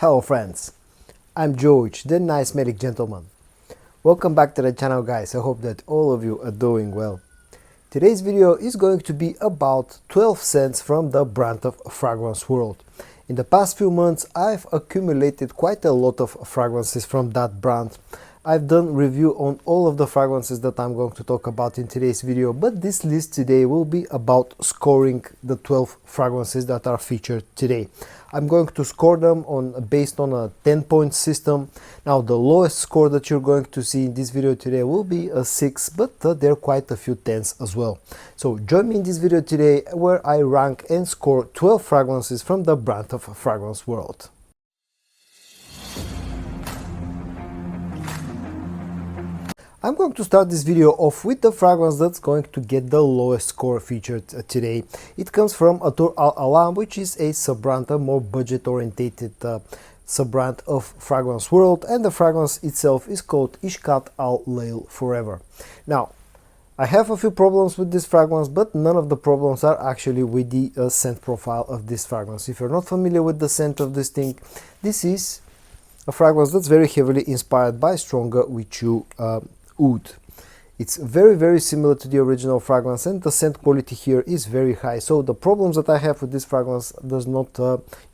Hello friends, I'm George, the nice medic gentleman. Welcome back to the channel guys, I hope that all of you are doing well. Today's video is going to be about 12 scents from the brand of Fragrance World. In the past few months I've accumulated quite a lot of fragrances from that brand. I've done review on all of the fragrances that I'm going to talk about in today's video, but this list today will be about scoring the 12 fragrances that are featured today. I'm going to score them based on a 10-point system. Now the lowest score that you're going to see in this video today will be a 6, but there are quite a few 10s as well. So join me in this video today where I rank and score 12 fragrances from the brand of Fragrance World. I'm going to start this video off with the fragrance that's going to get the lowest score featured today. It comes from Atour Al Alam, which is a sub-brand, a more budget-orientated sub-brand of Fragrance World, and the fragrance itself is called Ishkat Al Layl Forever. Now, I have a few problems with this fragrance, but none of the problems are actually with the scent profile of this fragrance. If you're not familiar with the scent of this thing, this is a fragrance that's very heavily inspired by Stronger With You Oud. It's very similar to the original fragrance, and the scent quality here is very high. So the problems that I have with this fragrance does not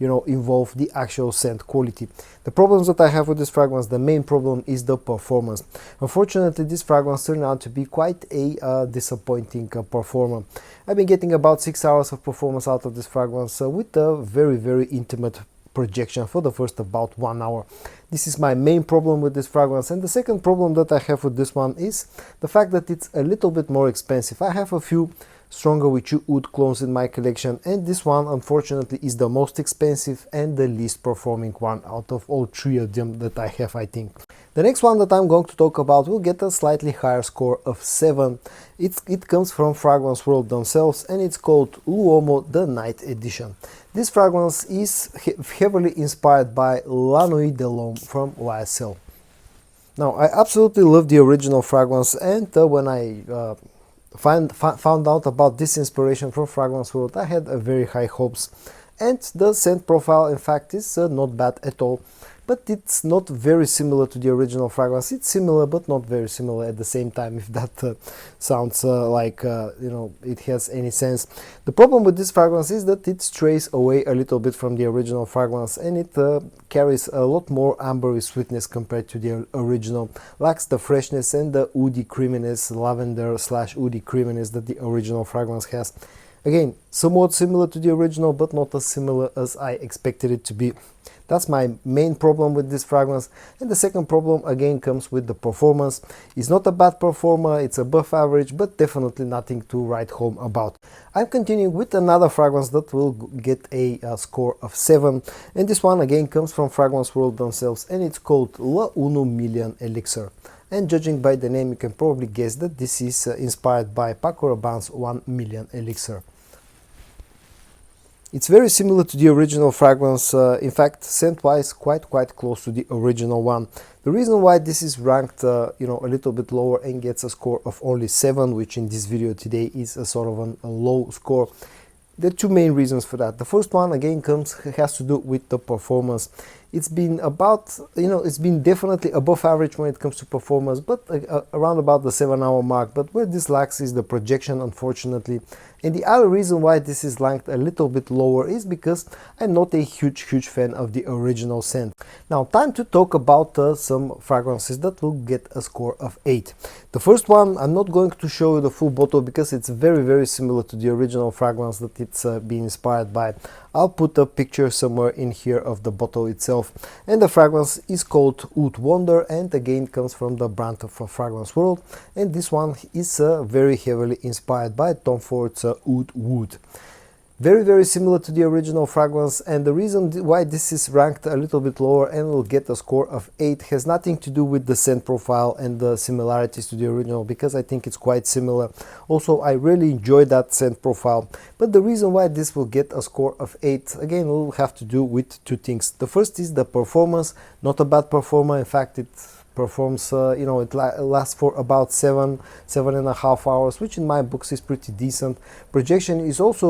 involve the actual scent quality. The problems that I have with this fragrance, the main problem is the performance. Unfortunately, this fragrance turned out to be quite a disappointing performer. I've been getting about 6 hours of performance out of this fragrance with a very intimate projection for the first about 1 hour. This is my main problem with this fragrance, and the second problem that I have with this one is the fact that it's a little bit more expensive. I have a few Stronger With You Oud clones in my collection, and this one unfortunately is the most expensive and the least performing one out of all three of them that I have, I think. The next one that I'm going to talk about will get a slightly higher score of 7. It comes from Fragrance World themselves, and it's called Loo The Night Edition. This fragrance is heavily inspired by La Nuit de l'Homme from YSL. Now, I absolutely love the original fragrance, and when I found out about this inspiration from Fragrance World, I had a very high hopes, and the scent profile in fact is not bad at all. But it's not very similar to the original fragrance. It's similar, but not very similar at the same time, if that sounds like it has any sense. The problem with this fragrance is that it strays away a little bit from the original fragrance, and it carries a lot more ambery sweetness compared to the original. Lacks the freshness and the woody creaminess, lavender / woody creaminess that the original fragrance has. Again, somewhat similar to the original, but not as similar as I expected it to be. That's my main problem with this fragrance. And the second problem again comes with the performance. It's not a bad performer, it's above average, but definitely nothing to write home about. I'm continuing with another fragrance that will get a score of 7, and this one again comes from Fragrance World themselves, and it's called Un Million Elixir. And judging by the name, you can probably guess that this is inspired by Paco Rabanne's 1 Million Elixir. It's very similar to the original fragrance, in fact scent-wise quite close to the original one. The reason why this is ranked a little bit lower and gets a score of only 7, which in this video today is a sort of a low score, there are two main reasons for that. The first one again has to do with the performance. It's been about, it's been definitely above average when it comes to performance, but around about the 7-hour mark. But where this lacks is the projection, unfortunately. And the other reason why this is ranked a little bit lower is because I'm not a huge fan of the original scent. Now, time to talk about some fragrances that will get a score of 8. The first one, I'm not going to show you the full bottle because it's very similar to the original fragrance that it's been inspired by. I'll put a picture somewhere in here of the bottle itself. And the fragrance is called Oud Wonder, and again comes from the brand of Fragrance World. And this one is very heavily inspired by Tom Ford's Oud Wood. Very similar to the original fragrance, and the reason why this is ranked a little bit lower and will get a score of 8 has nothing to do with the scent profile and the similarities to the original, because I think it's quite similar. Also, I really enjoy that scent profile, but the reason why this will get a score of 8 again will have to do with two things. The first is the performance, not a bad performer, in fact it performs, it lasts for about 7.5 hours, which in my books is pretty decent. Projection is also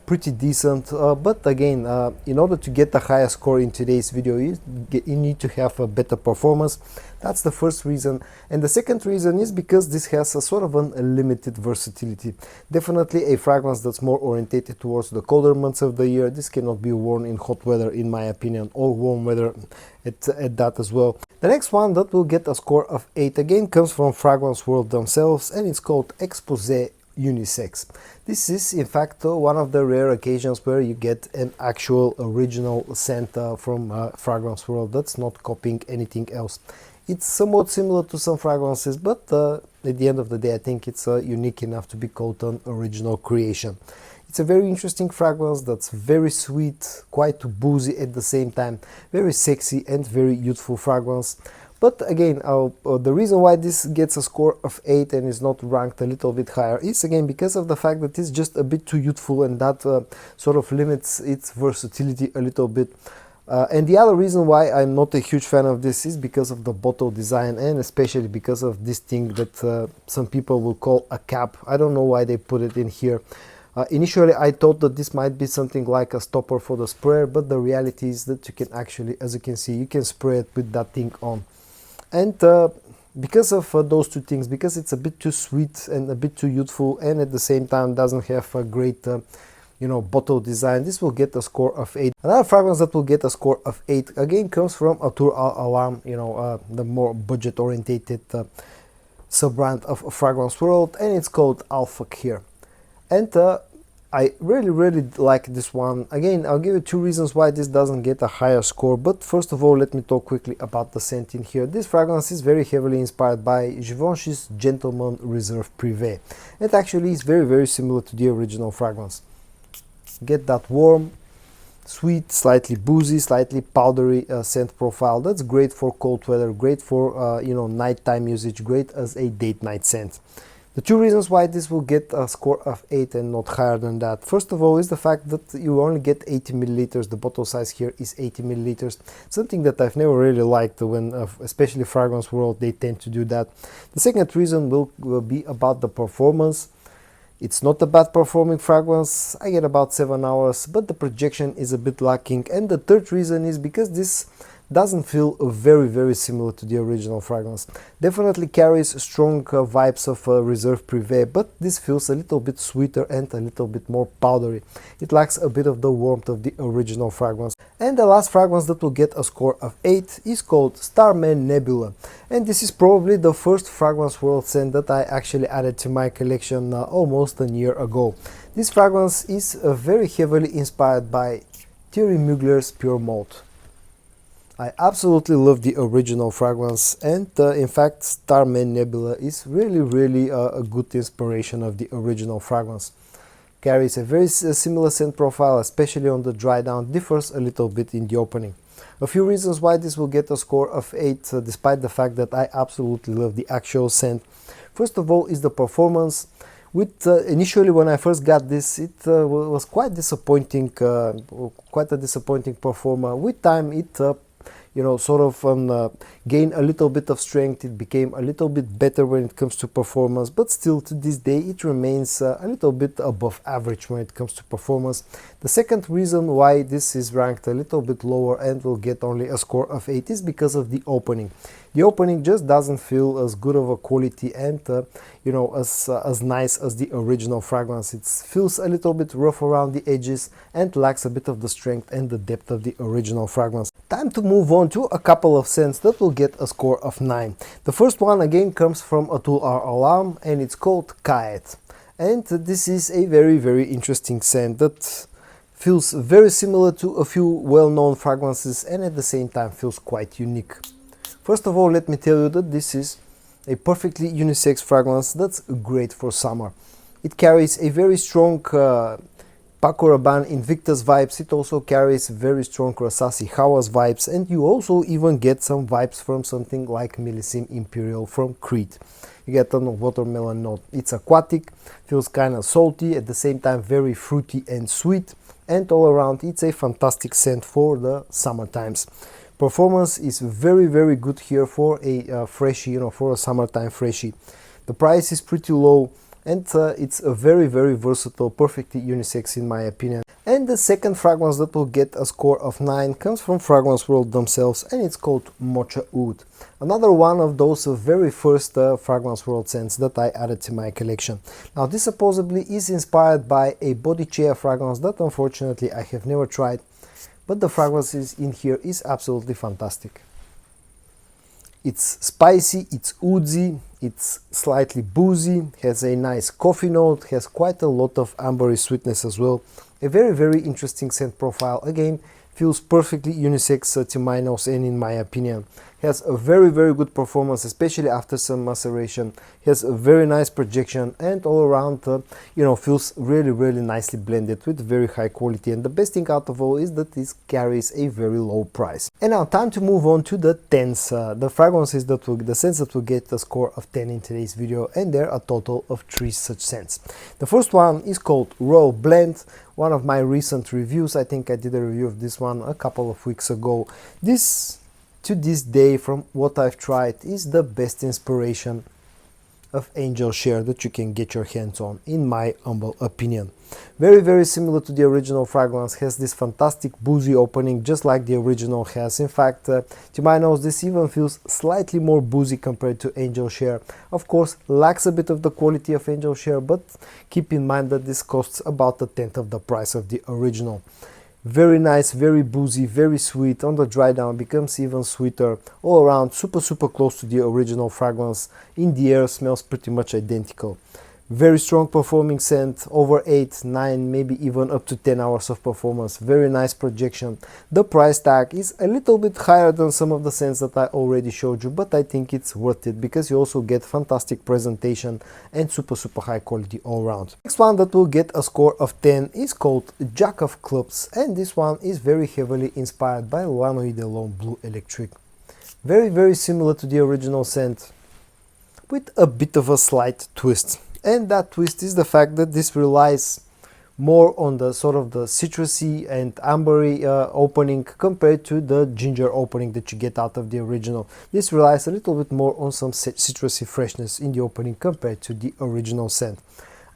pretty decent, but again, in order to get the highest score in today's video, you need to have a better performance. That's the first reason. And the second reason is because this has a sort of a limited versatility. Definitely a fragrance that's more orientated towards the colder months of the year. This cannot be worn in hot weather, in my opinion, or warm weather at that as well. The next one that will get a score of 8 again comes from Fragrance World themselves, and it's called Exposé Unisex. This is in fact one of the rare occasions where you get an actual original scent from Fragrance World that's not copying anything else. It's somewhat similar to some fragrances, but at the end of the day I think it's unique enough to be called an original creation. It's a very interesting fragrance that's very sweet, quite boozy at the same time, very sexy and very youthful fragrance. But again, the reason why this gets a score of 8 and is not ranked a little bit higher is again because of the fact that it's just a bit too youthful, and that sort of limits its versatility a little bit. And the other reason why I'm not a huge fan of this is because of the bottle design, and especially because of this thing that some people will call a cap. I don't know why they put it in here. Initially I thought that this might be something like a stopper for the sprayer, but the reality is that you can actually, as you can see, you can spray it with that thing on. And because of those two things, because it's a bit too sweet and a bit too youthful, and at the same time doesn't have a great bottle design, this will get a score of 8. Another fragrance that will get a score of 8 again comes from Atour Alarm, the more budget orientated sub-brand of Fragrance World, and it's called Alpha here. And I really like this one. Again, I'll give you two reasons why this doesn't get a higher score, but first of all let me talk quickly about the scent in here. This fragrance is very heavily inspired by Givenchy's Gentleman Reserve Privé. It actually is very similar to the original fragrance. Get that warm, sweet, slightly boozy, slightly powdery scent profile. That's great for cold weather, great for nighttime usage, great as a date night scent. The two reasons why this will get a score of 8 and not higher than that. First of all is the fact that you only get 80 milliliters. The bottle size here is 80 milliliters. Something that I've never really liked when, especially Fragrance World, they tend to do that. The second reason will be about the performance. It's not a bad performing fragrance. I get about 7 hours, but the projection is a bit lacking. And the third reason is because this doesn't feel very similar to the original fragrance. Definitely carries strong vibes of Reserve Privé, but this feels a little bit sweeter and a little bit more powdery. It lacks a bit of the warmth of the original fragrance. And the last fragrance that will get a score of 8 is called Starman Nebula. And this is probably the first Fragrance World scent that I actually added to my collection almost a year ago. This fragrance is very heavily inspired by Thierry Mugler's Pure Malt. I absolutely love the original fragrance, and in fact Starman Nebula is really a good inspiration of the original fragrance. Carries a very similar scent profile, especially on the dry down, differs a little bit in the opening. A few reasons why this will get a score of 8 despite the fact that I absolutely love the actual scent. First of all is the performance. Initially when I first got this, it was quite disappointing, quite a disappointing performer. With time it gained a little bit of strength. It became a little bit better when it comes to performance, but still to this day it remains a little bit above average when it comes to performance. The second reason why this is ranked a little bit lower and will get only a score of 8 is because of the opening. The opening just doesn't feel as good of a quality and as nice as the original fragrance. It feels a little bit rough around the edges and lacks a bit of the strength and the depth of the original fragrance. Time to move on to a couple of scents that will get a score of 9. The first one again comes from Atour Alarm, and it's called Kayt. And this is a very interesting scent that feels very similar to a few well-known fragrances and at the same time feels quite unique. First of all, let me tell you that this is a perfectly unisex fragrance that's great for summer. It carries a very strong Paco Rabanne Invictus vibes. It also carries very strong Rassasi Hawas vibes, and you also even get some vibes from something like Millésime Imperial from Kayt. You get a watermelon note. It's aquatic, feels kind of salty, at the same time very fruity and sweet, and all around it's a fantastic scent for the summer times. Performance is very good here for a freshie, for a summertime freshie. The price is pretty low, and it's a very versatile, perfectly unisex in my opinion. And the second fragrance that will get a score of 9 comes from Fragrance World themselves, and it's called MOA Oud. Another one of those very first Fragrance World scents that I added to my collection. Now this supposedly is inspired by a body chair fragrance that unfortunately I have never tried, but the fragrances in here is absolutely fantastic. It's spicy, it's woodsy, it's slightly boozy, has a nice coffee note, has quite a lot of ambery sweetness as well. A very interesting scent profile. Again, feels perfectly unisex to my nose and in my opinion. Has a very good performance, especially after some maceration. Has a very nice projection, and all around feels really nicely blended with very high quality. And the best thing out of all is that this carries a very low price. And now time to move on to the 10s, the fragrances the scents that will get a score of 10 in today's video, and there are a total of 3 such scents. The first one is called Royal Blend, one of my recent reviews. I think I did a review of this one a couple of weeks ago. This, to this day, from what I've tried, is the best inspiration of angel share that you can get your hands on, in my humble opinion. Very similar to the original fragrance, has this fantastic boozy opening just like the original has. In fact, to my nose, this even feels slightly more boozy compared to angel share. Of course, lacks a bit of the quality of angel share, but keep in mind that this costs about a tenth of the price of the original. Very nice, very boozy, very sweet. On the dry down becomes even sweeter. All around super close to the original fragrance. In the air smells pretty much identical. Very strong performing scent, over 8, 9, maybe even up to 10 hours of performance. Very nice projection. The price tag is a little bit higher than some of the scents that I already showed you, but I think it's worth it because you also get fantastic presentation and super high quality all around. Next one that will get a score of 10 is called Jack of Clubs, and this one is very heavily inspired by Loo Blue Electric. Very similar to the original scent, with a bit of a slight twist. And that twist is the fact that this relies more on the sort of the citrusy and ambery opening compared to the ginger opening that you get out of the original. This relies a little bit more on some citrusy freshness in the opening compared to the original scent.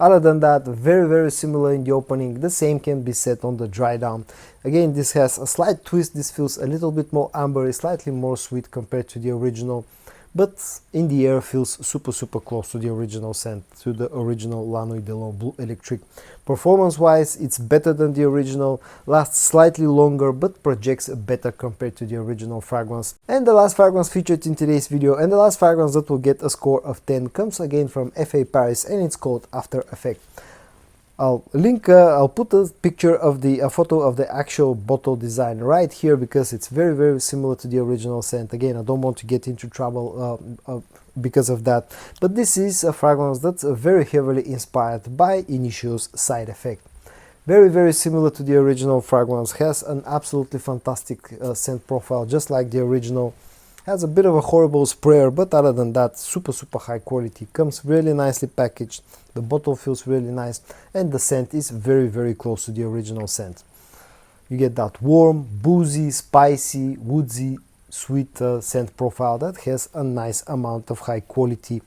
Other than that, very similar in the opening. The same can be said on the dry down. Again, this has a slight twist. This feels a little bit more ambery, slightly more sweet compared to the original, but in the air feels super close to the original scent, to the original Loo Blue Electric. Performance wise, it's better than the original, lasts slightly longer but projects better compared to the original fragrance. And the last fragrance featured in today's video, and the last fragrance that will get a score of 10, comes again from FA Paris, and it's called After Effect. I'll put a picture of a photo of the actual bottle design right here because it's very similar to the original scent. Again, I don't want to get into trouble because of that, but this is a fragrance that's very heavily inspired by Initio's Side Effect. Very similar to the original fragrance, has an absolutely fantastic scent profile just like the original. Has a bit of a horrible sprayer, but other than that, super high quality. Comes really nicely packaged. The bottle feels really nice, and the scent is very close to the original scent. You get that warm, boozy, spicy, woodsy, sweet scent profile that has a nice amount of high quality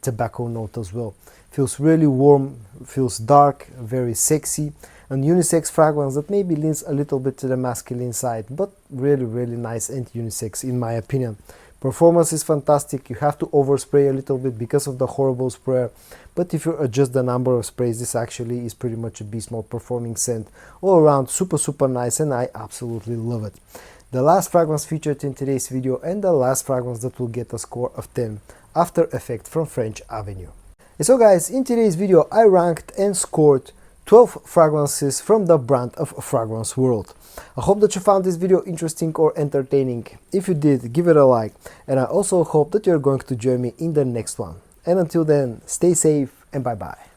tobacco note as well. Feels really warm, feels dark, very sexy. An unisex fragrance that maybe leans a little bit to the masculine side, but really nice and unisex in my opinion. Performance is fantastic. You have to overspray a little bit because of the horrible sprayer, but if you adjust the number of sprays, this actually is pretty much a beast mode performing scent. All around super nice, and I absolutely love it. The last fragrance featured in today's video, and the last fragrance that will get a score of 10, After Effect from French Avenue. And so guys, in today's video I ranked and scored 12 fragrances from the brand of Fragrance World. I hope that you found this video interesting or entertaining. If you did, give it a like, and I also hope that you're going to join me in the next one. And until then, stay safe and bye bye.